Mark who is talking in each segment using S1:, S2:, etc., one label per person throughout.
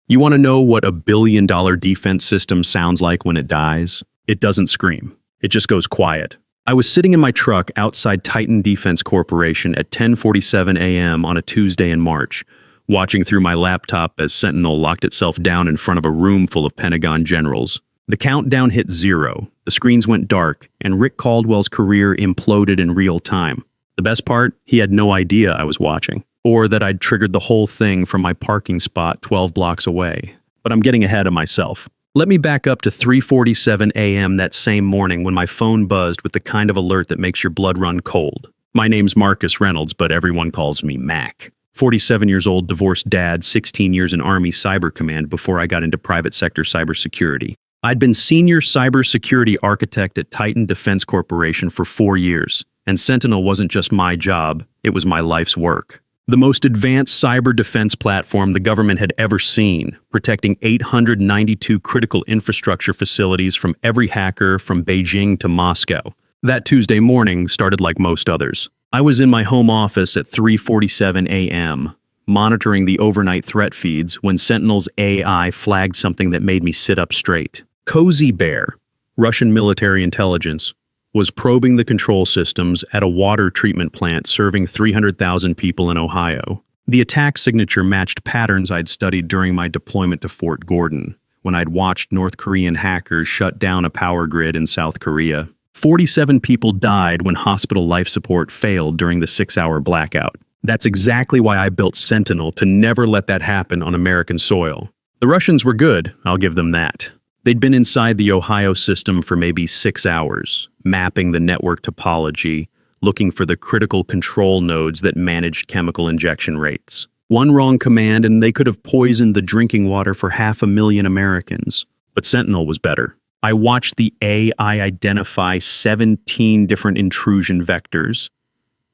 S1: You want to know what a billion-dollar defense system sounds like when it dies? It doesn't scream. It just goes quiet. I was sitting in my truck outside Titan Defense Corporation at 10:47 a.m. on a Tuesday in March, watching through my laptop as Sentinel locked itself down in front of a room full of Pentagon generals. The countdown hit 0, the screens went dark, and Rick Caldwell's career imploded in real time. The best part? He had no idea I was watching, or that I'd triggered the whole thing from my parking spot 12 blocks away. But I'm getting ahead of myself. Let me back up to 3:47 a.m. that same morning when my phone buzzed with the kind of alert that makes your blood run cold. My name's Marcus Reynolds, but everyone calls me Mac. 47 years old, divorced dad, 16 years in Army Cyber Command before I got into private sector cybersecurity. I'd been senior cybersecurity architect at Titan Defense Corporation for 4 years, and Sentinel wasn't just my job, it was my life's work. The most advanced cyber defense platform the government had ever seen, protecting 892 critical infrastructure facilities from every hacker from Beijing to Moscow. That Tuesday morning started like most others. I was in my home office at 3:47 a.m., monitoring the overnight threat feeds when Sentinel's AI flagged something that made me sit up straight. Cozy Bear, Russian military intelligence, was probing the control systems at a water treatment plant serving 300,000 people in Ohio. The attack signature matched patterns I'd studied during my deployment to Fort Gordon, when I'd watched North Korean hackers shut down a power grid in South Korea. 47 people died when hospital life support failed during the 6-hour blackout. That's exactly why I built Sentinel, to never let that happen on American soil. The Russians were good, I'll give them that. They'd been inside the Ohio system for maybe 6 hours, mapping the network topology, looking for the critical control nodes that managed chemical injection rates. One wrong command and they could have poisoned the drinking water for 500,000 Americans. But Sentinel was better. I watched the AI identify 17 different intrusion vectors,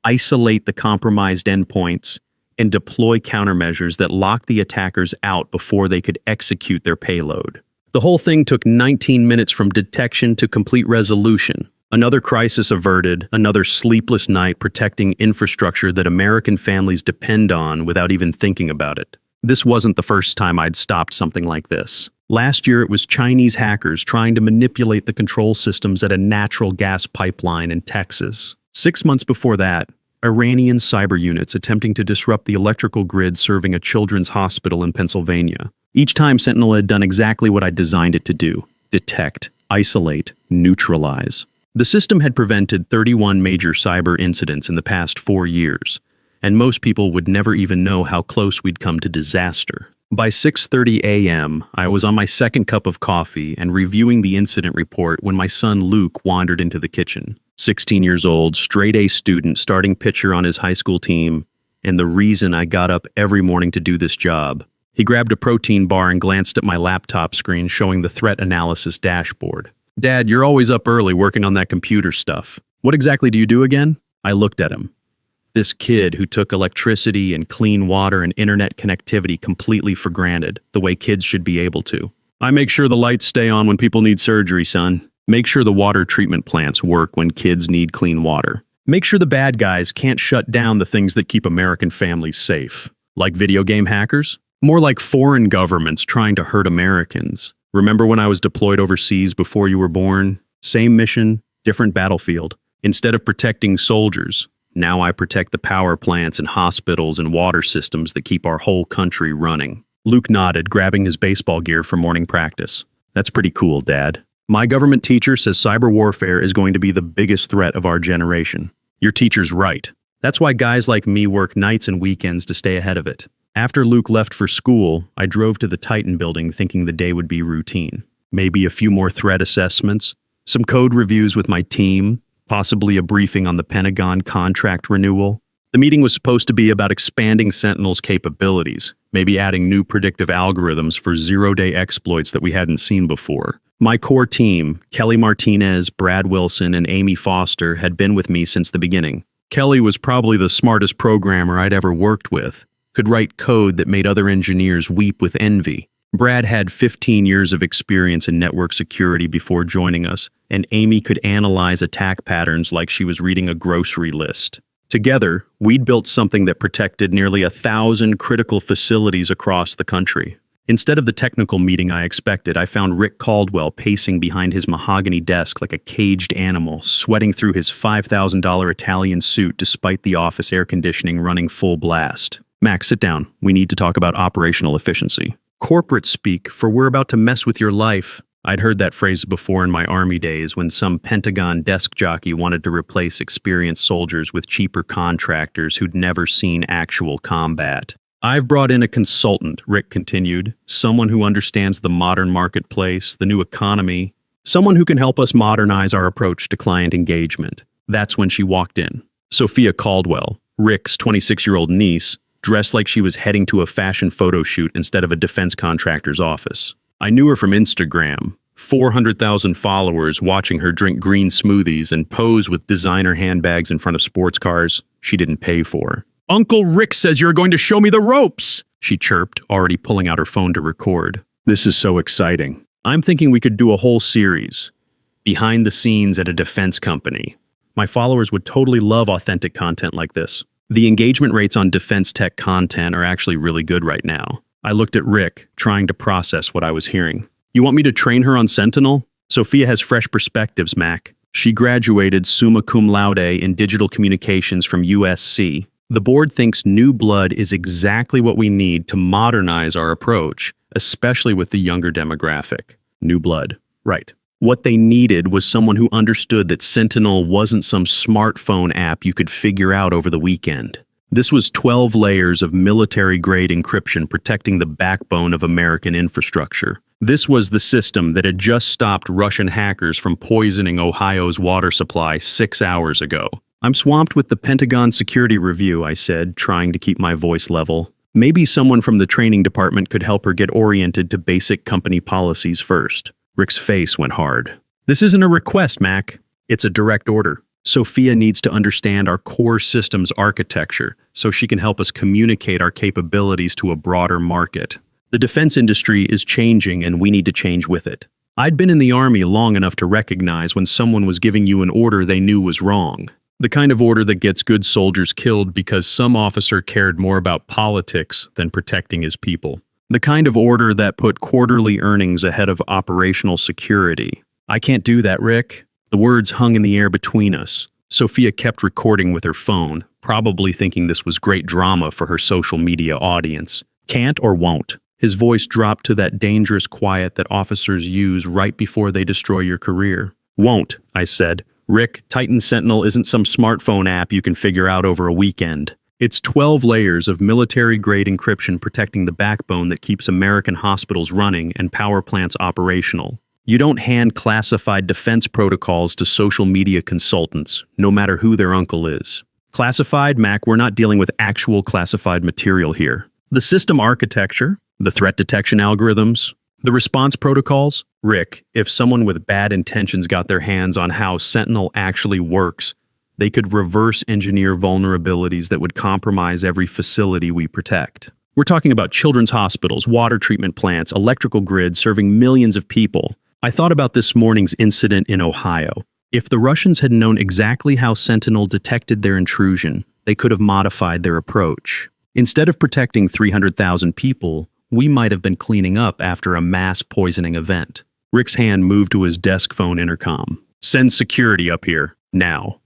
S1: isolate the compromised endpoints, and deploy countermeasures that locked the attackers out before they could execute their payload. The whole thing took 19 minutes from detection to complete resolution. Another crisis averted, another sleepless night protecting infrastructure that American families depend on without even thinking about it. This wasn't the first time I'd stopped something like this. Last year, it was Chinese hackers trying to manipulate the control systems at a natural gas pipeline in Texas. 6 months before that, Iranian cyber units attempting to disrupt the electrical grid serving a children's hospital in Pennsylvania. Each time, Sentinel had done exactly what I designed it to do: detect, isolate, neutralize. The system had prevented 31 major cyber incidents in the past 4 years, and most people would never even know how close we'd come to disaster. By 6:30 a.m., I was on my second cup of coffee and reviewing the incident report when my son Luke wandered into the kitchen. 16 years old, straight-A student, starting pitcher on his high school team, and the reason I got up every morning to do this job. He grabbed a protein bar and glanced at my laptop screen showing the threat analysis dashboard. "Dad, you're always up early working on that computer stuff. What exactly do you do again?" I looked at him. This kid who took electricity and clean water and internet connectivity completely for granted, the way kids should be able to. "I make sure the lights stay on when people need surgery, son. Make sure the water treatment plants work when kids need clean water. Make sure the bad guys can't shut down the things that keep American families safe." Like video game hackers? More like foreign governments trying to hurt Americans. Remember when I was deployed overseas before you were born? Same mission, different battlefield. Instead of protecting soldiers, now I protect the power plants and hospitals and water systems that keep our whole country running. Luke nodded, grabbing his baseball gear for morning practice. "That's pretty cool, Dad. My government teacher says cyber warfare is going to be the biggest threat of our generation." Your teacher's right. That's why guys like me work nights and weekends to stay ahead of it. After Luke left for school, I drove to the Titan building thinking the day would be routine. Maybe a few more threat assessments, some code reviews with my team, possibly a briefing on the Pentagon contract renewal. The meeting was supposed to be about expanding Sentinel's capabilities, maybe adding new predictive algorithms for zero-day exploits that we hadn't seen before. My core team, Kelly Martinez, Brad Wilson, and Amy Foster, had been with me since the beginning. Kelly was probably the smartest programmer I'd ever worked with, could write code that made other engineers weep with envy. Brad had 15 years of experience in network security before joining us, and Amy could analyze attack patterns like she was reading a grocery list. Together, we'd built something that protected nearly 1,000 critical facilities across the country. Instead of the technical meeting I expected, I found Rick Caldwell pacing behind his mahogany desk like a caged animal, sweating through his $5,000 Italian suit despite the office air conditioning running full blast. Max, sit down. We need to talk about operational efficiency. Corporate speak, for we're about to mess with your life. I'd heard that phrase before in my Army days when some Pentagon desk jockey wanted to replace experienced soldiers with cheaper contractors who'd never seen actual combat. I've brought in a consultant, Rick continued, someone who understands the modern marketplace, the new economy, someone who can help us modernize our approach to client engagement. That's when she walked in. Sophia Caldwell, Rick's 26-year-old niece, dressed like she was heading to a fashion photo shoot instead of a defense contractor's office. I knew her from Instagram, 400,000 followers watching her drink green smoothies and pose with designer handbags in front of sports cars she didn't pay for. "Uncle Rick says you're going to show me the ropes," she chirped, already pulling out her phone to record. This is so exciting. I'm thinking we could do a whole series. Behind the scenes at a defense company. My followers would totally love authentic content like this. The engagement rates on defense tech content are actually really good right now. I looked at Rick, trying to process what I was hearing. You want me to train her on Sentinel? Sophia has fresh perspectives, Mac. She graduated summa cum laude in digital communications from USC. The board thinks new blood is exactly what we need to modernize our approach, especially with the younger demographic. New blood. Right. What they needed was someone who understood that Sentinel wasn't some smartphone app you could figure out over the weekend. This was 12 layers of military-grade encryption protecting the backbone of American infrastructure. This was the system that had just stopped Russian hackers from poisoning Ohio's water supply 6 hours ago. I'm swamped with the Pentagon security review, I said, trying to keep my voice level. Maybe someone from the training department could help her get oriented to basic company policies first. Rick's face went hard. This isn't a request, Mac. It's a direct order. Sophia needs to understand our core systems architecture so she can help us communicate our capabilities to a broader market. The defense industry is changing and we need to change with it. I'd been in the Army long enough to recognize when someone was giving you an order they knew was wrong. The kind of order that gets good soldiers killed because some officer cared more about politics than protecting his people. The kind of order that put quarterly earnings ahead of operational security. I can't do that, Rick. The words hung in the air between us. Sophia kept recording with her phone, probably thinking this was great drama for her social media audience. Can't or won't. His voice dropped to that dangerous quiet that officers use right before they destroy your career. Won't, I said. Rick, Titan Sentinel isn't some smartphone app you can figure out over a weekend. It's 12 layers of military-grade encryption protecting the backbone that keeps American hospitals running and power plants operational. You don't hand classified defense protocols to social media consultants, no matter who their uncle is. Classified, Mac, we're not dealing with actual classified material here. The system architecture, the threat detection algorithms, the response protocols? Rick, if someone with bad intentions got their hands on how Sentinel actually works, they could reverse engineer vulnerabilities that would compromise every facility we protect. We're talking about children's hospitals, water treatment plants, electrical grids serving millions of people. I thought about this morning's incident in Ohio. If the Russians had known exactly how Sentinel detected their intrusion, they could have modified their approach. Instead of protecting 300,000 people, we might have been cleaning up after a mass poisoning event. Rick's hand moved to his desk phone intercom. Send security up here, now.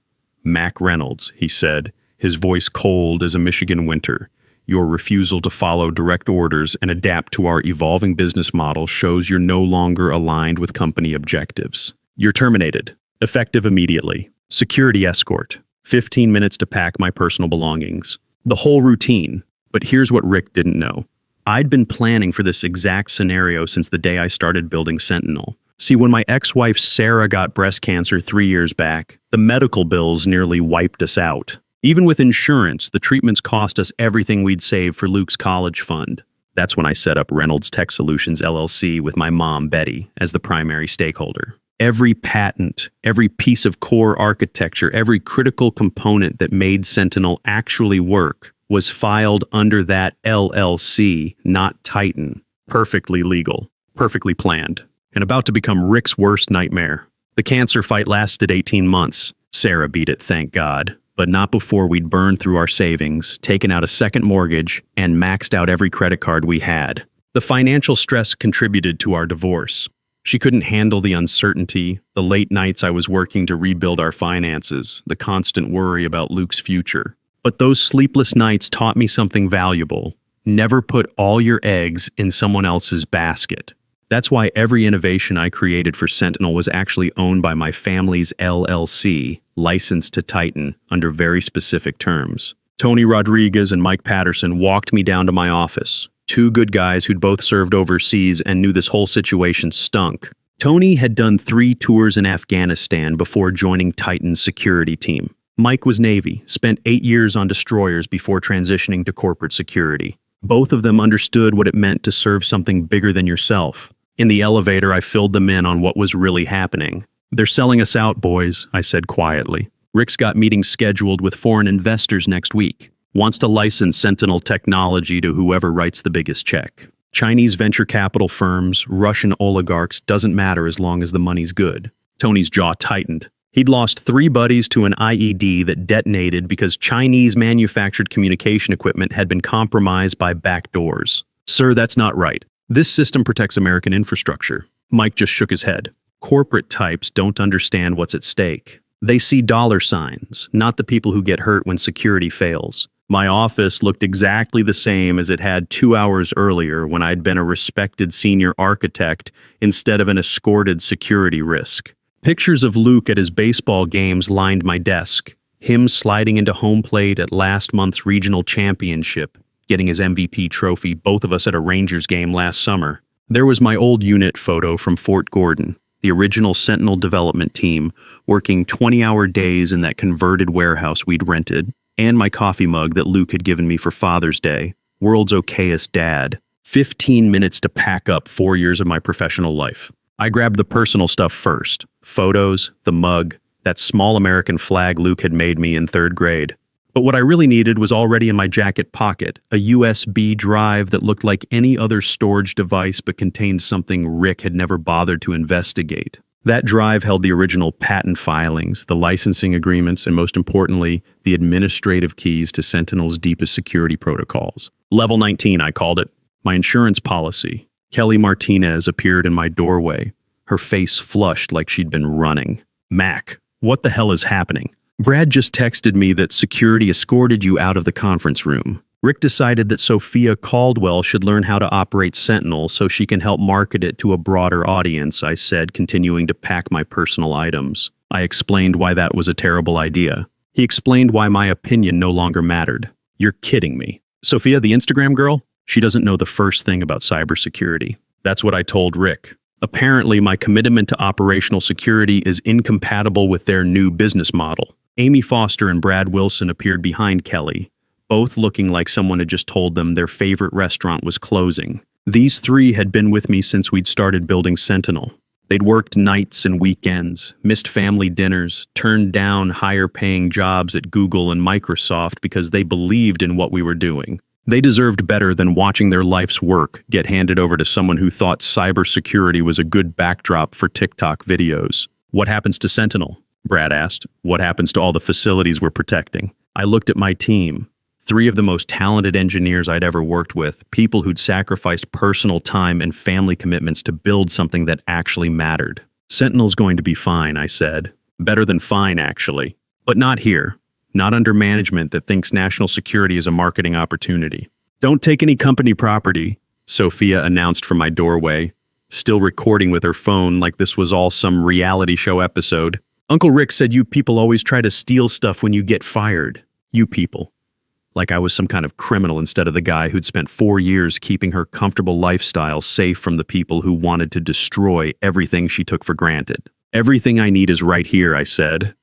S1: Mac Reynolds, he said, his voice cold as a Michigan winter. Your refusal to follow direct orders and adapt to our evolving business model shows you're no longer aligned with company objectives. You're terminated, effective immediately. Security escort, 15 minutes to pack my personal belongings. The whole routine. But here's what Rick didn't know. I'd been planning for this exact scenario since the day I started building Sentinel. See, when my ex-wife Sarah got breast cancer 3 years back, the medical bills nearly wiped us out. Even with insurance, the treatments cost us everything we'd saved for Luke's college fund. That's when I set up Reynolds Tech Solutions LLC with my mom, Betty, as the primary stakeholder. Every patent, every piece of core architecture, every critical component that made Sentinel actually work was filed under that LLC, not Titan. Perfectly legal, perfectly planned, and about to become Rick's worst nightmare. The cancer fight lasted 18 months. Sarah beat it, thank God. But not before we'd burned through our savings, taken out a second mortgage, and maxed out every credit card we had. The financial stress contributed to our divorce. She couldn't handle the uncertainty, the late nights I was working to rebuild our finances, the constant worry about Luke's future. But those sleepless nights taught me something valuable. Never put all your eggs in someone else's basket. That's why every innovation I created for Sentinel was actually owned by my family's LLC, licensed to Titan, under very specific terms. Tony Rodriguez and Mike Patterson walked me down to my office. Two good guys who'd both served overseas and knew this whole situation stunk. Tony had done 3 tours in Afghanistan before joining Titan's security team. Mike was Navy, spent 8 years on destroyers before transitioning to corporate security. Both of them understood what it meant to serve something bigger than yourself. In the elevator, I filled them in on what was really happening. "They're selling us out, boys," I said quietly. "Rick's got meetings scheduled with foreign investors next week. Wants to license Sentinel technology to whoever writes the biggest check. Chinese venture capital firms, Russian oligarchs, doesn't matter as long as the money's good." Tony's jaw tightened. He'd lost 3 buddies to an IED that detonated because Chinese-manufactured communication equipment had been compromised by backdoors. "Sir, that's not right. This system protects American infrastructure." Mike just shook his head. "Corporate types don't understand what's at stake. They see dollar signs, not the people who get hurt when security fails." My office looked exactly the same as it had 2 hours earlier when I'd been a respected senior architect instead of an escorted security risk. Pictures of Luke at his baseball games lined my desk. Him sliding into home plate at last month's regional championship, getting his MVP trophy, both of us at a Rangers game last summer. There was my old unit photo from Fort Gordon, the original Sentinel development team, working 20-hour days in that converted warehouse we'd rented, and my coffee mug that Luke had given me for Father's Day, world's okayest dad. 15 minutes to pack up 4 years of my professional life. I grabbed the personal stuff first. Photos, the mug, that small American flag Luke had made me in 3rd grade. But what I really needed was already in my jacket pocket, a USB drive that looked like any other storage device but contained something Rick had never bothered to investigate. That drive held the original patent filings, the licensing agreements, and most importantly, the administrative keys to Sentinel's deepest security protocols. Level 19, I called it. My insurance policy. Kelly Martinez appeared in my doorway, her face flushed like she'd been running. "Mac, what the hell is happening?" "Brad just texted me that security escorted you out of the conference room. Rick decided that Sophia Caldwell should learn how to operate Sentinel so she can help market it to a broader audience," I said, continuing to pack my personal items. I explained why that was a terrible idea. He explained why my opinion no longer mattered. "You're kidding me. Sophia, the Instagram girl? She doesn't know the first thing about cybersecurity." That's what I told Rick. Apparently, my commitment to operational security is incompatible with their new business model. Amy Foster and Brad Wilson appeared behind Kelly, both looking like someone had just told them their favorite restaurant was closing. These 3 had been with me since we'd started building Sentinel. They'd worked nights and weekends, missed family dinners, turned down higher-paying jobs at Google and Microsoft because they believed in what we were doing. They deserved better than watching their life's work get handed over to someone who thought cybersecurity was a good backdrop for TikTok videos. "What happens to Sentinel?" Brad asked. "What happens to all the facilities we're protecting?" I looked at my team. 3 of the most talented engineers I'd ever worked with, people who'd sacrificed personal time and family commitments to build something that actually mattered. "Sentinel's going to be fine," I said. "Better than fine, actually. But not here. Not under management that thinks national security is a marketing opportunity." "Don't take any company property," Sophia announced from my doorway, still recording with her phone like this was all some reality show episode. "Uncle Rick said you people always try to steal stuff when you get fired. You people." Like I was some kind of criminal instead of the guy who'd spent 4 years keeping her comfortable lifestyle safe from the people who wanted to destroy everything she took for granted. "Everything I need is right here," I said,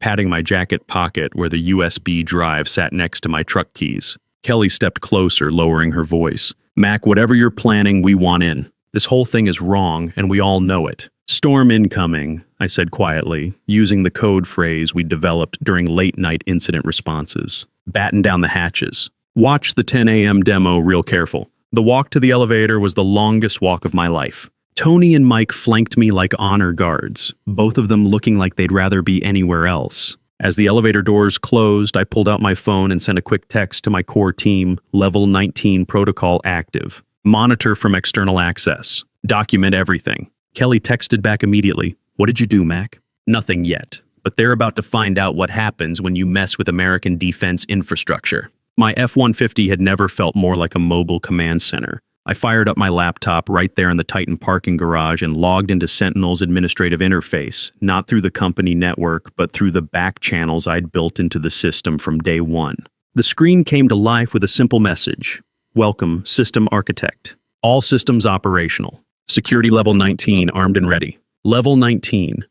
S1: patting my jacket pocket where the USB drive sat next to my truck keys. Kelly stepped closer, lowering her voice. "Mac, whatever you're planning, we want in. This whole thing is wrong, and we all know it." "Storm incoming," I said quietly, using the code phrase we developed during late-night incident responses. "Batten down the hatches. Watch the 10 a.m. demo real careful." The walk to the elevator was the longest walk of my life. Tony and Mike flanked me like honor guards, both of them looking like they'd rather be anywhere else. As the elevator doors closed, I pulled out my phone and sent a quick text to my core team, Level 19 protocol active. Monitor from external access. Document everything. Kelly texted back immediately. What did you do, Mac? Nothing yet, but they're about to find out what happens when you mess with American defense infrastructure. My F-150 had never felt more like a mobile command center. I fired up my laptop right there in the Titan parking garage and logged into Sentinel's administrative interface, not through the company network, but through the back channels I'd built into the system from day one. The screen came to life with a simple message. Welcome, System Architect. All systems operational. Security Level 19 armed and ready. Level 19.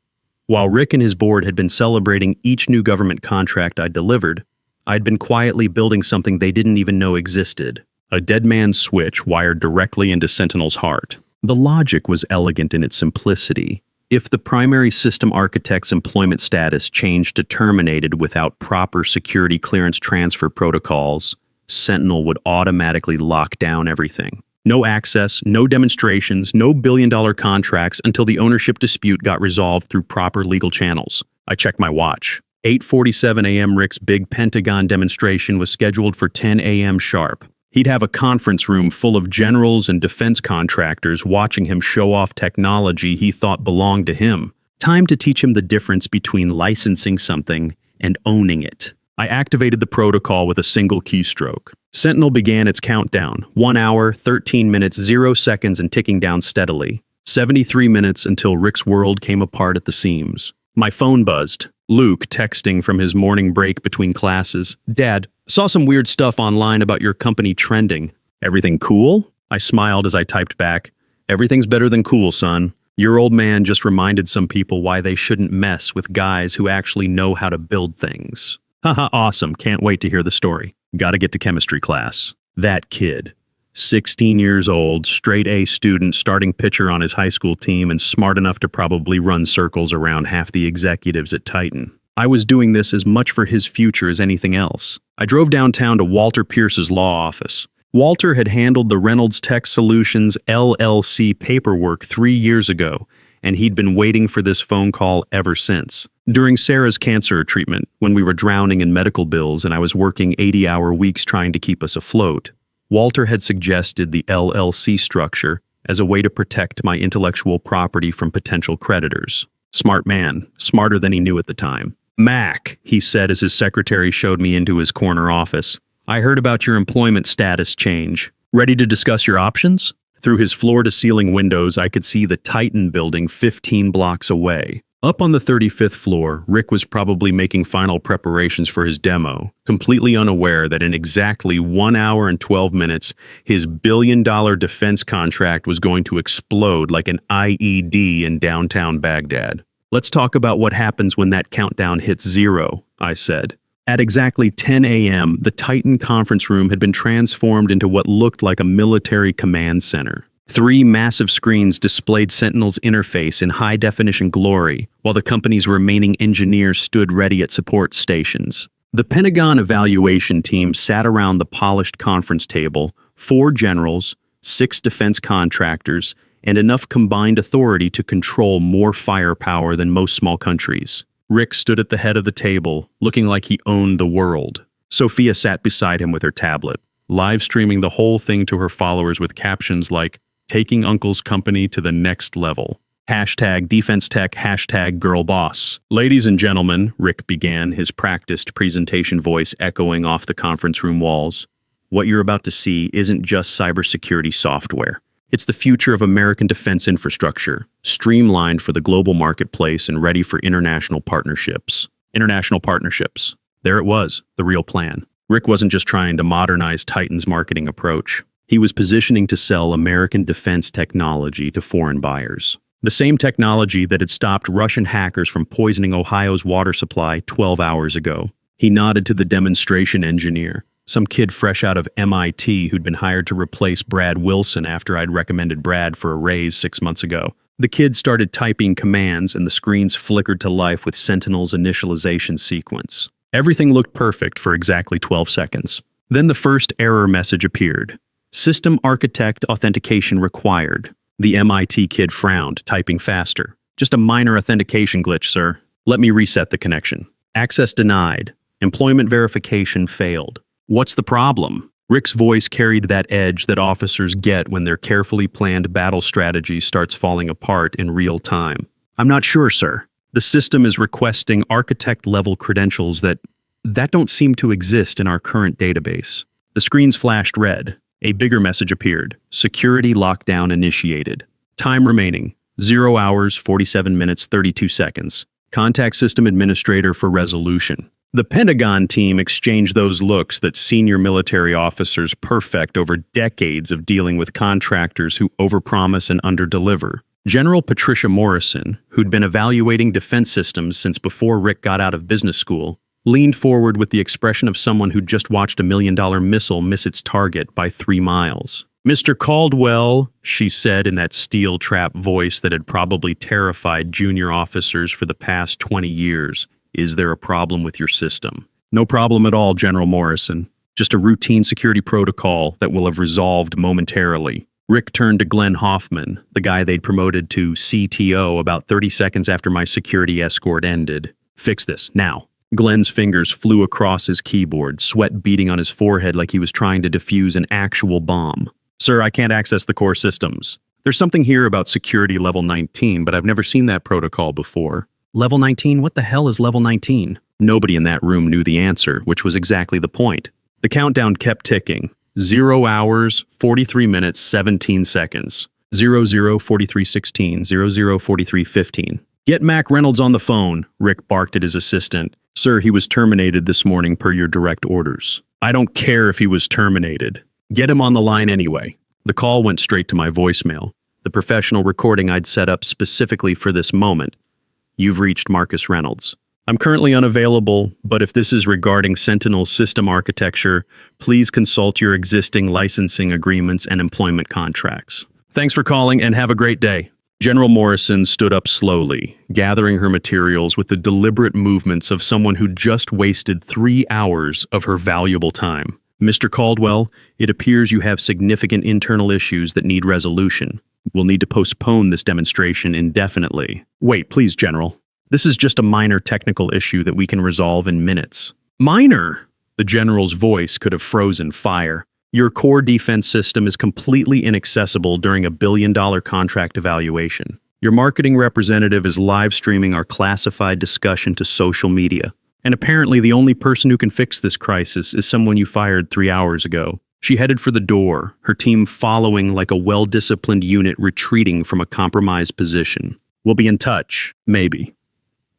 S1: While Rick and his board had been celebrating each new government contract I'd delivered, I'd been quietly building something they didn't even know existed. A dead man's switch wired directly into Sentinel's heart. The logic was elegant in its simplicity. If the primary system architect's employment status changed to terminated without proper security clearance transfer protocols, Sentinel would automatically lock down everything. No access, no demonstrations, no billion-dollar contracts until the ownership dispute got resolved through proper legal channels. I checked my watch. 8:47 a.m. Rick's big Pentagon demonstration was scheduled for 10 a.m. sharp. He'd have a conference room full of generals and defense contractors watching him show off technology he thought belonged to him. Time to teach him the difference between licensing something and owning it. I activated the protocol with a single keystroke. Sentinel began its countdown. 1 hour, 13 minutes, 0 seconds, and ticking down steadily. 73 minutes until Rick's world came apart at the seams. My phone buzzed. Luke texting from his morning break between classes. Dad, saw some weird stuff online about your company trending. Everything cool? I smiled as I typed back. Everything's better than cool, son. Your old man just reminded some people why they shouldn't mess with guys who actually know how to build things. Haha, awesome. Can't wait to hear the story. Gotta get to chemistry class. That kid. 16 years old, straight A student, starting pitcher on his high school team, and smart enough to probably run circles around half the executives at Titan. I was doing this as much for his future as anything else. I drove downtown to Walter Pierce's law office. Walter had handled the Reynolds Tech Solutions LLC paperwork 3 years ago, and he'd been waiting for this phone call ever since. During Sarah's cancer treatment, when we were drowning in medical bills and I was working 80-hour weeks trying to keep us afloat, Walter had suggested the LLC structure as a way to protect my intellectual property from potential creditors. Smart man, smarter than he knew at the time. Mac, he said as his secretary showed me into his corner office. I heard about your employment status change. Ready to discuss your options? Through his floor-to-ceiling windows, I could see the Titan building 15 blocks away. Up on the 35th floor, Rick was probably making final preparations for his demo, completely unaware that in exactly 1 hour and 12 minutes, his billion-dollar defense contract was going to explode like an IED in downtown Baghdad. Let's talk about what happens when that countdown hits 0, I said. At exactly 10 a.m., the Titan conference room had been transformed into what looked like a military command center. 3 massive screens displayed Sentinel's interface in high-definition glory, while the company's remaining engineers stood ready at support stations. The Pentagon evaluation team sat around the polished conference table, 4 generals, 6 defense contractors, and enough combined authority to control more firepower than most small countries. Rick stood at the head of the table, looking like he owned the world. Sophia sat beside him with her tablet, live streaming the whole thing to her followers with captions like, "Taking Uncle's company to the next level. Hashtag defense tech, hashtag girl boss." Ladies and gentlemen, Rick began, his practiced presentation voice echoing off the conference room walls. What you're about to see isn't just cybersecurity software. It's the future of American defense infrastructure, streamlined for the global marketplace and ready for international partnerships. International partnerships. There it was, the real plan. Rick wasn't just trying to modernize Titan's marketing approach. He was positioning to sell American defense technology to foreign buyers. The same technology that had stopped Russian hackers from poisoning Ohio's water supply 12 hours ago. He nodded to the demonstration engineer, some kid fresh out of MIT who'd been hired to replace Brad Wilson after I'd recommended Brad for a raise 6 months ago. The kid started typing commands and the screens flickered to life with Sentinel's initialization sequence. Everything looked perfect for exactly 12 seconds. Then the first error message appeared. System architect authentication required. The MIT kid frowned, typing faster. Just a minor authentication glitch, sir. Let me reset the connection. Access denied. Employment verification failed. What's the problem? Rick's voice carried that edge that officers get when their carefully planned battle strategy starts falling apart in real time. I'm not sure, sir. The system is requesting architect-level credentials that don't seem to exist in our current database. The screens flashed red. A bigger message appeared. Security lockdown initiated. Time remaining, 0 hours, 47 minutes, 32 seconds. Contact system administrator for resolution. The Pentagon team exchanged those looks that senior military officers perfect over decades of dealing with contractors who overpromise and underdeliver. General Patricia Morrison, who'd been evaluating defense systems since before Rick got out of business school, leaned forward with the expression of someone who'd just watched a $1 million missile miss its target by 3 miles. Mr. Caldwell, she said in that steel trap voice that had probably terrified junior officers for the past 20 years, is there a problem with your system? No problem at all, General Morrison. Just a routine security protocol that will have resolved momentarily. Rick turned to Glenn Hoffman, the guy they'd promoted to CTO about 30 seconds after my security escort ended. Fix this, now. Glenn's fingers flew across his keyboard, sweat beading on his forehead like he was trying to defuse an actual bomb. Sir, I can't access the core systems. There's something here about security level 19, but I've never seen that protocol before. Level 19? What the hell is level 19? Nobody in that room knew the answer, which was exactly the point. The countdown kept ticking. 0 hours, 43 minutes, 17 seconds. 00, 43, 16, 00, 43, 15. Get Mac Reynolds on the phone, Rick barked at his assistant. Sir, he was terminated this morning per your direct orders. I don't care if he was terminated. Get him on the line anyway. The call went straight to my voicemail, the professional recording I'd set up specifically for this moment. You've reached Marcus Reynolds. I'm currently unavailable, but if this is regarding Sentinel system architecture, please consult your existing licensing agreements and employment contracts. Thanks for calling and have a great day. General Morrison stood up slowly, gathering her materials with the deliberate movements of someone who just wasted 3 hours of her valuable time. Mr. Caldwell, it appears you have significant internal issues that need resolution. We'll need to postpone this demonstration indefinitely. Wait, please, General. This is just a minor technical issue that we can resolve in minutes. Minor? The General's voice could have frozen fire. Your core defense system is completely inaccessible during a $1 billion contract evaluation. Your marketing representative is live streaming our classified discussion to social media. And apparently the only person who can fix this crisis is someone you fired 3 hours ago. She headed for the door, her team following like a well-disciplined unit retreating from a compromised position. We'll be in touch, maybe.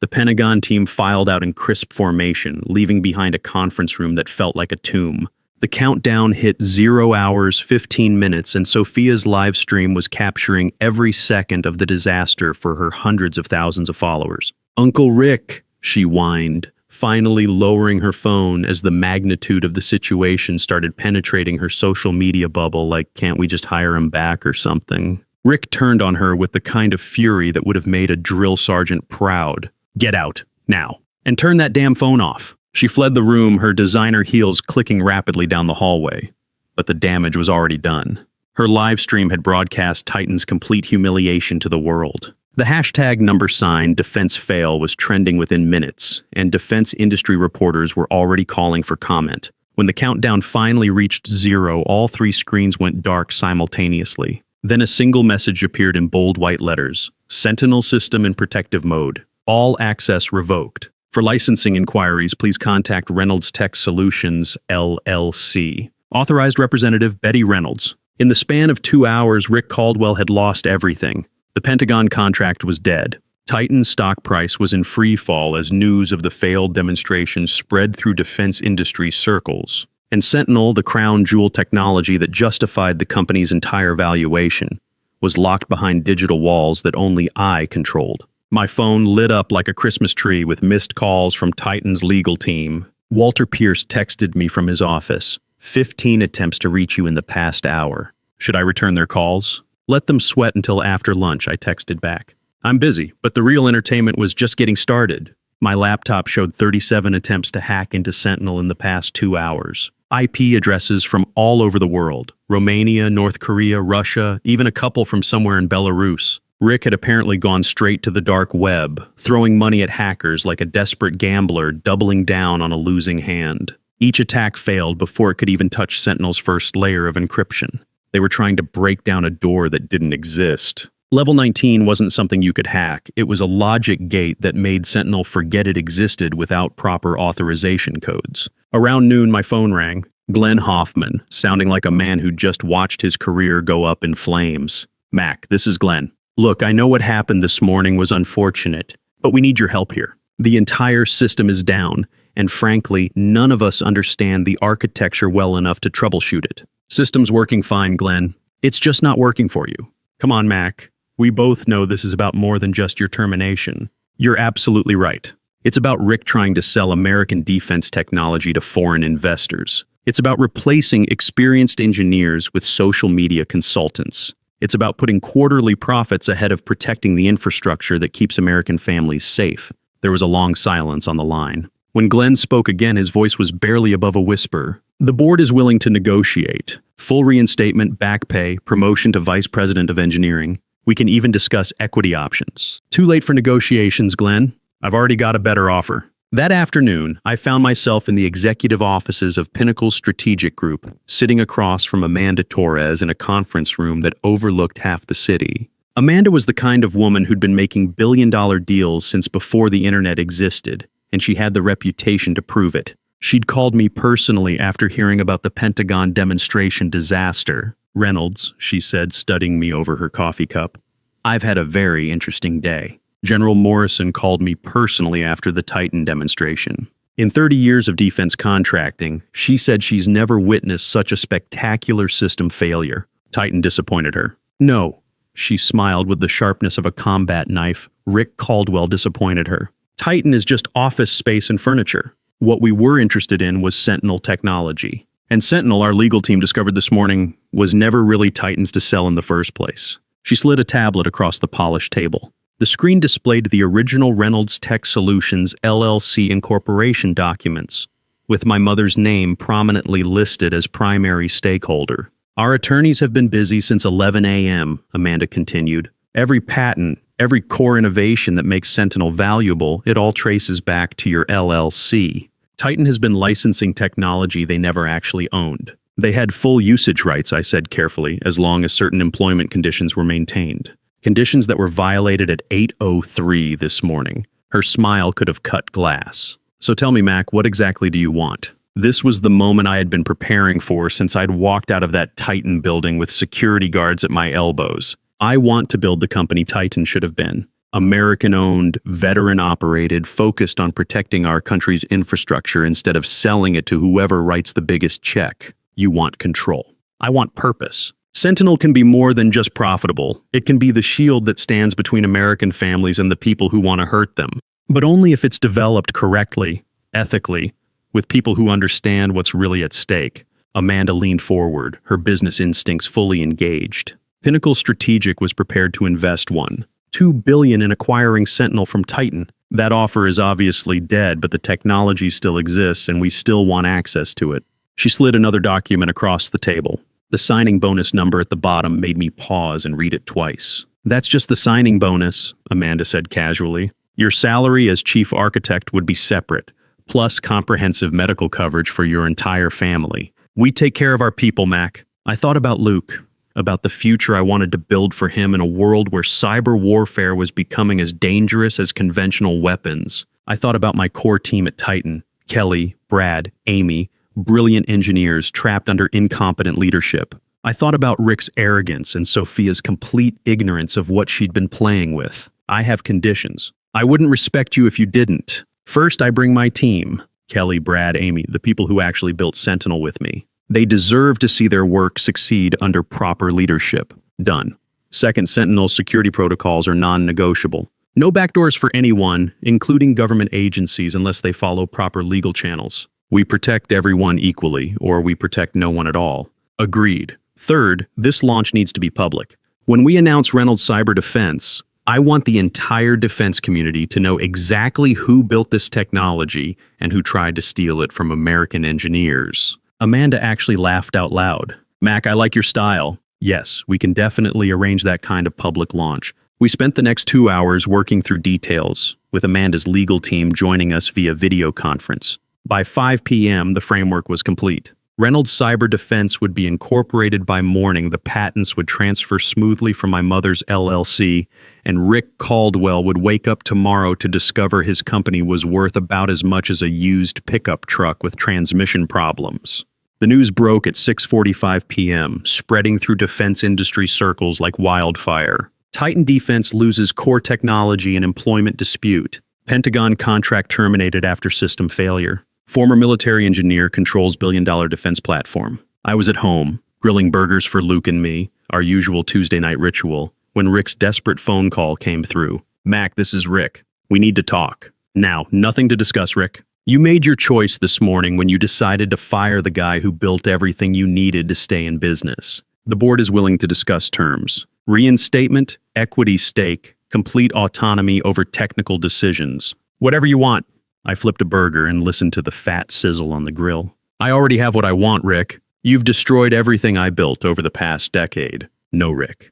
S1: The Pentagon team filed out in crisp formation, leaving behind a conference room that felt like a tomb. The countdown hit 0 hours, 15 minutes, and Sophia's live stream was capturing every second of the disaster for her hundreds of thousands of followers. Uncle Rick, she whined, finally lowering her phone as the magnitude of the situation started penetrating her social media bubble like, can't we just hire him back or something? Rick turned on her with the kind of fury that would have made a drill sergeant proud. Get out, now, and turn that damn phone off. She fled the room, her designer heels clicking rapidly down the hallway. But the damage was already done. Her live stream had broadcast Titan's complete humiliation to the world. The hashtag #DefenseFail was trending within minutes, and defense industry reporters were already calling for comment. When the countdown finally reached 0, all 3 screens went dark simultaneously. Then a single message appeared in bold white letters. Sentinel system in protective mode. All access revoked. For licensing inquiries, please contact Reynolds Tech Solutions, LLC. Authorized Representative Betty Reynolds. In the span of 2 hours, Rick Caldwell had lost everything. The Pentagon contract was dead. Titan's stock price was in free fall as news of the failed demonstration spread through defense industry circles. And Sentinel, the crown jewel technology that justified the company's entire valuation, was locked behind digital walls that only I controlled. My phone lit up like a Christmas tree with missed calls from Titan's legal team. Walter Pierce texted me from his office. 15 attempts to reach you in the past hour. Should I return their calls? Let them sweat until after lunch, I texted back. I'm busy, but the real entertainment was just getting started. My laptop showed 37 attempts to hack into Sentinel in the past 2 hours. IP addresses from all over the world. Romania, North Korea, Russia, even a couple from somewhere in Belarus. Rick had apparently gone straight to the dark web, throwing money at hackers like a desperate gambler doubling down on a losing hand. Each attack failed before it could even touch Sentinel's first layer of encryption. They were trying to break down a door that didn't exist. Level 19 wasn't something you could hack. It was a logic gate that made Sentinel forget it existed without proper authorization codes. Around noon, my phone rang. Glenn Hoffman, sounding like a man who'd just watched his career go up in flames. Mac, this is Glenn. Look, I know what happened this morning was unfortunate, but we need your help here. The entire system is down, and frankly, none of us understand the architecture well enough to troubleshoot it. System's working fine, Glenn. It's just not working for you. Come on, Mac. We both know this is about more than just your termination. You're absolutely right. It's about Rick trying to sell American defense technology to foreign investors. It's about replacing experienced engineers with social media consultants. It's about putting quarterly profits ahead of protecting the infrastructure that keeps American families safe. There was a long silence on the line. When Glenn spoke again, his voice was barely above a whisper. The board is willing to negotiate. Full reinstatement, back pay, promotion to vice president of engineering. We can even discuss equity options. Too late for negotiations, Glenn. I've already got a better offer. That afternoon, I found myself in the executive offices of Pinnacle Strategic Group, sitting across from Amanda Torres in a conference room that overlooked half the city. Amanda was the kind of woman who'd been making billion-dollar deals since before the internet existed, and she had the reputation to prove it. She'd called me personally after hearing about the Pentagon demonstration disaster. Reynolds, she said, studying me over her coffee cup. I've had a very interesting day. General Morrison called me personally after the Titan demonstration. In 30 years of defense contracting, she said she's never witnessed such a spectacular system failure. Titan disappointed her. No, she smiled with the sharpness of a combat knife. Rick Caldwell disappointed her. Titan is just office space and furniture. What we were interested in was Sentinel technology. And Sentinel, our legal team discovered this morning, was never really Titan's to sell in the first place. She slid a tablet across the polished table. The screen displayed the original Reynolds Tech Solutions LLC Incorporation documents, with my mother's name prominently listed as primary stakeholder. Our attorneys have been busy since 11 a.m., Amanda continued. Every patent, every core innovation that makes Sentinel valuable, it all traces back to your LLC. Titan has been licensing technology they never actually owned. They had full usage rights, I said carefully, as long as certain employment conditions were maintained. Conditions that were violated at 8:03 this morning. Her smile could have cut glass. So tell me, Mac, what exactly do you want? This was the moment I had been preparing for since I'd walked out of that Titan building with security guards at my elbows. I want to build the company Titan should have been. American-owned, veteran-operated, focused on protecting our country's infrastructure instead of selling it to whoever writes the biggest check. You want control. I want purpose. Sentinel can be more than just profitable. It can be the shield that stands between American families and the people who want to hurt them. But only if it's developed correctly, ethically, with people who understand what's really at stake. Amanda leaned forward, her business instincts fully engaged. Pinnacle Strategic was prepared to invest $2 billion in acquiring Sentinel from Titan. That offer is obviously dead, but the technology still exists and we still want access to it. She slid another document across the table. The signing bonus number at the bottom made me pause and read it twice. That's just the signing bonus, Amanda said casually. Your salary as chief architect would be separate, plus comprehensive medical coverage for your entire family. We take care of our people, Mac. I thought about Luke, about the future I wanted to build for him in a world where cyber warfare was becoming as dangerous as conventional weapons. I thought about my core team at Titan, Kelly, Brad, Amy, brilliant engineers trapped under incompetent leadership. I thought about Rick's arrogance and Sophia's complete ignorance of what she'd been playing with. I have conditions. I wouldn't respect you if you didn't. First, I bring my team, Kelly, Brad, Amy, the people who actually built Sentinel with me. They deserve to see their work succeed under proper leadership. Done. Second, Sentinel security protocols are non-negotiable. No backdoors for anyone, including government agencies, unless they follow proper legal channels. We protect everyone equally, or we protect no one at all. Agreed. Third, this launch needs to be public. When we announce Reynolds Cyber Defense, I want the entire defense community to know exactly who built this technology and who tried to steal it from American engineers. Amanda actually laughed out loud. Mac, I like your style. Yes, we can definitely arrange that kind of public launch. We spent the next 2 hours working through details, with Amanda's legal team joining us via video conference. By 5 p.m., the framework was complete. Reynolds Cyber Defense would be incorporated by morning, the patents would transfer smoothly from my mother's LLC, and Rick Caldwell would wake up tomorrow to discover his company was worth about as much as a used pickup truck with transmission problems. The news broke at 6:45 p.m., spreading through defense industry circles like wildfire. Titan Defense loses core technology in employment dispute. Pentagon contract terminated after system failure. Former military engineer controls billion-dollar defense platform. I was at home, grilling burgers for Luke and me, our usual Tuesday night ritual, when Rick's desperate phone call came through. "Mac, this is Rick. We need to talk." "Now, nothing to discuss, Rick. You made your choice this morning when you decided to fire the guy who built everything you needed to stay in business. The board is willing to discuss terms. Reinstatement, equity stake, complete autonomy over technical decisions. Whatever you want." I flipped a burger and listened to the fat sizzle on the grill. "I already have what I want, Rick. You've destroyed everything I built over the past decade." "No, Rick.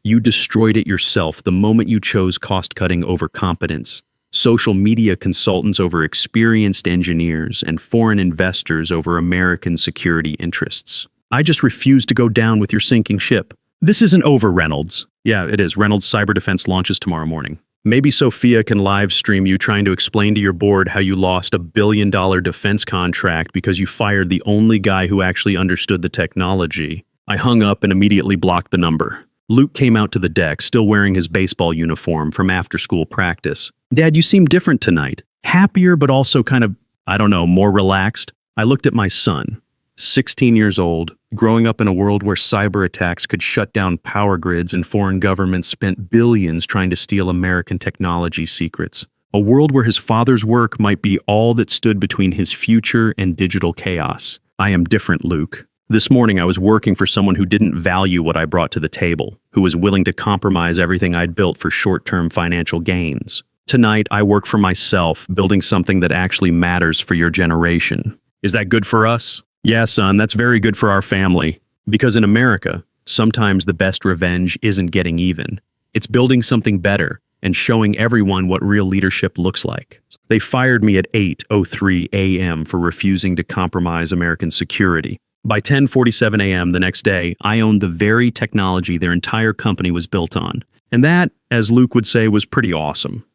S1: You destroyed it yourself the moment you chose cost-cutting over competence, social media consultants over experienced engineers, and foreign investors over American security interests. I just refuse to go down with your sinking ship." "This isn't over, Reynolds." "Yeah, it is. Reynolds Cyber Defense launches tomorrow morning. Maybe Sophia can live stream you trying to explain to your board how you lost $1 billion defense contract because you fired the only guy who actually understood the technology." I hung up and immediately blocked the number. Luke came out to the deck, still wearing his baseball uniform from after-school practice. "Dad, you seem different tonight. Happier, but also kind of, I don't know, more relaxed." I looked at my son, 16 years old, growing up in a world where cyber attacks could shut down power grids and foreign governments spent billions trying to steal American technology secrets. A world where his father's work might be all that stood between his future and digital chaos. I am different, Luke. This morning I was working for someone who didn't value what I brought to the table, who was willing to compromise everything I'd built for short-term financial gains. Tonight I work for myself, building something that actually matters for your generation. Is that good for us? Yeah, son, that's very good for our family. Because in America, sometimes the best revenge isn't getting even. It's building something better and showing everyone what real leadership looks like. They fired me at 8:03 a.m. for refusing to compromise American security. By 10:47 a.m. the next day, I owned the very technology their entire company was built on. And that, as Luke would say, was pretty awesome.